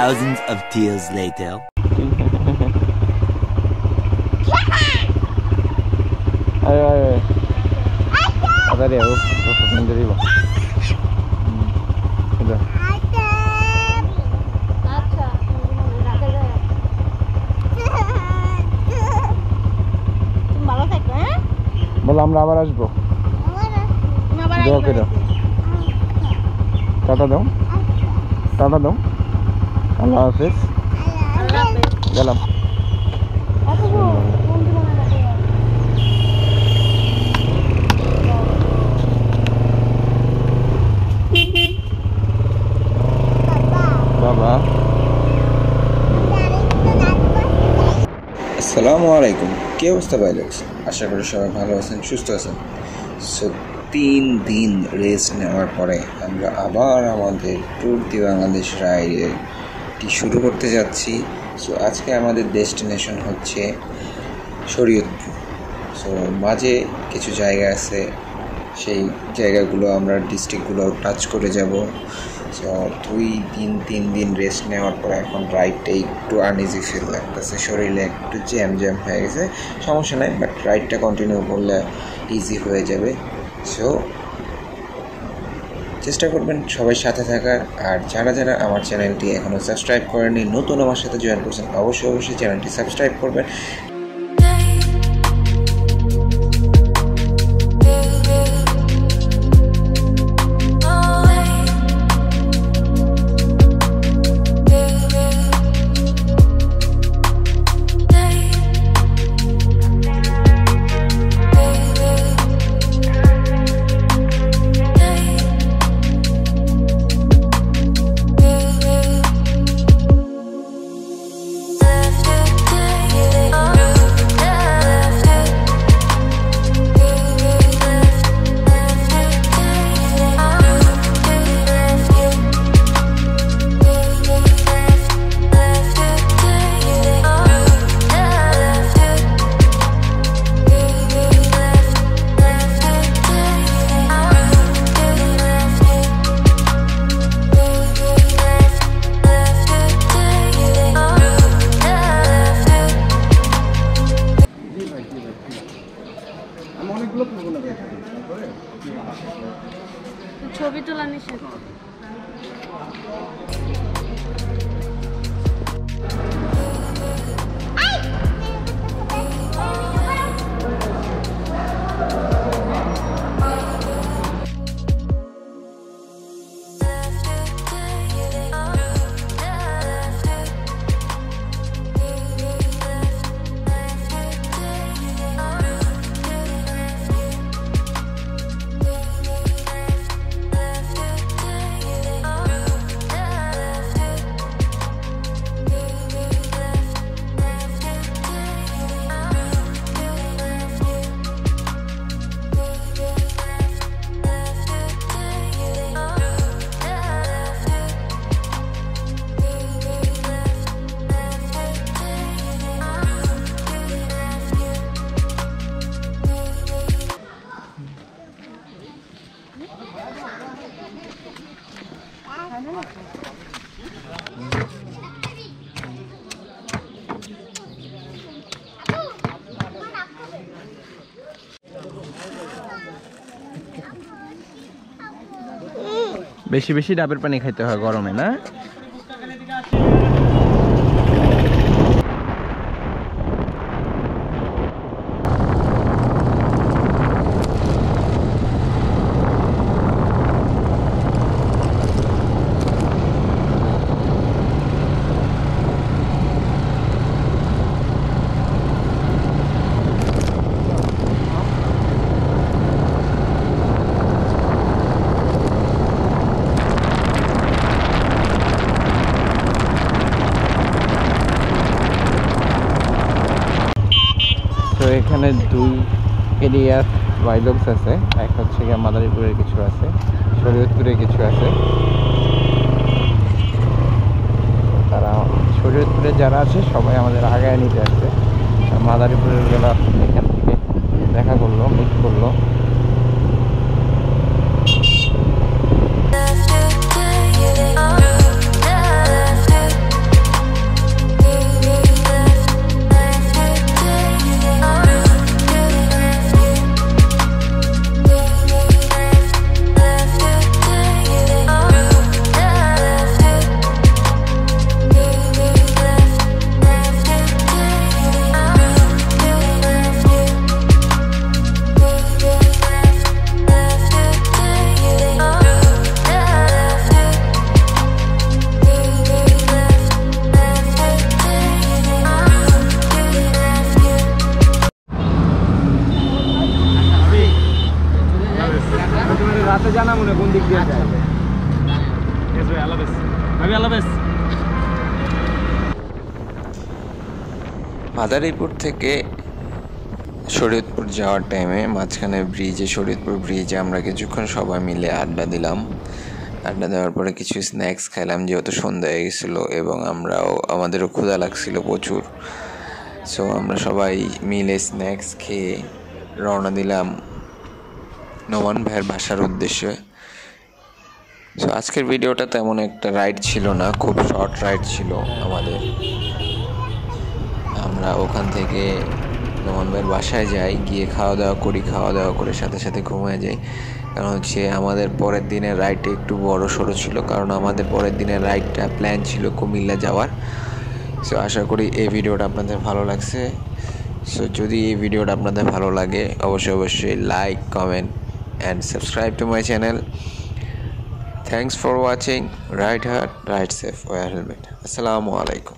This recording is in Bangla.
Thousands of tears later. Ayo, ayo. Ada dia, sendiri loh. Sudah. বলো আমরা আবার আসবো। দোয়া করে টাটা দাও, টাটা দাও, আল্লাহ হাফেজ, গেলাম। বাবা আসসালামু আলাইকুম, কি অবস্থা ভাই লোক? আশা করি সবাই ভালো আছেন, সুস্থ আছেন। সো 3 দিন রেস্ট নেওয়ার পরে আমরা আবার আমাদের ট্যুর দি বাংলাদেশ রাইডটি শুরু করতে যাচ্ছি। সো আজকে আমাদের ডেস্টিনেশন হচ্ছে শরীয়তপুর। সো মাঝে কিছু জায়গা আছে, সেই জায়গাগুলো আমরা ডিস্ট্রিক্টগুলো টাচ করে যাব। সো 3 দিন রেস্ট নেওয়ার পর এখন রাইডটা একটু আনইজি ফিল লাগতেছে, শরীরে একটু জ্যাম হয়ে গেছে। সমস্যা নাই, বাট রাইডটা কন্টিনিউ করলে ইজি হয়ে যাবে। সো চেষ্টা করবেন সবাই সাথে থাকার। আর যারা আমার চ্যানেলটি এখনও সাবস্ক্রাইব করেনি, নতুন আমার সাথে জয়েন করছেন, অবশ্যই চ্যানেলটি সাবস্ক্রাইব করবেন। ছবি তোলা নিষেধ। বেশি বেশি ডাবের পানি খাইতে হয় গরমে, না? তো এখানে 2 এরিয়ার ভাইলগস আছে, এক হচ্ছে গিয়ে মাদারীপুরের কিছু আছে, শরীয়তপুরের কিছু আছে। তারা শরীয়তপুরে যারা আছে সবাই আমাদের আগায় নিতে আসছে, মাদারীপুরের গেলা এখান থেকে দেখা করলো, মিট করলো। জানা মনে কোন দিক দিয়ে যায় মাদারীপুর থেকে শরীয়তপুর যাওয়ার টাইমে মাঝখানে ব্রিজে শরীয়তপুর ব্রিজে আমরা কিছুক্ষণ সবাই মিলে আড্ডা দিলাম। আড্ডা দেওয়ার পরে কিছু স্ন্যাক্স খাইলাম যেহেতু সন্ধ্যা হয়ে গেছিলো এবং আমাদেরও ক্ষুধা লাগছিল প্রচুর। সো আমরা সবাই মিলে স্ন্যাক্স খেয়ে রওনা দিলাম নোমান ভাইয়ের বাসার উদ্দেশ্যে। সো আজকের ভিডিওটা তেমন একটা রাইড ছিল না, খুব শর্ট রাইড ছিল আমাদের। আমরা ওখান থেকে নোমান ভাইয়ের বাসায় যাই, গিয়ে খাওয়া দাওয়া করে সাথে সাথে ঘুমিয়ে যাই। কারণ হচ্ছে আমাদের পরের দিনের রাইডটা একটু বড় সড়ো ছিল, কারণ আমাদের পরের দিনের রাইডটা প্ল্যান ছিল কুমিল্লা যাওয়ার। সো আশা করি এই ভিডিওটা আপনাদের ভালো লাগছে। সো যদি এই ভিডিওটা আপনাদের ভালো লাগে অবশ্যই like, comment and subscribe to my channel. Thanks for watching. Ride hard, ride safe, wear helmet. আসসালামু আলাইকুম।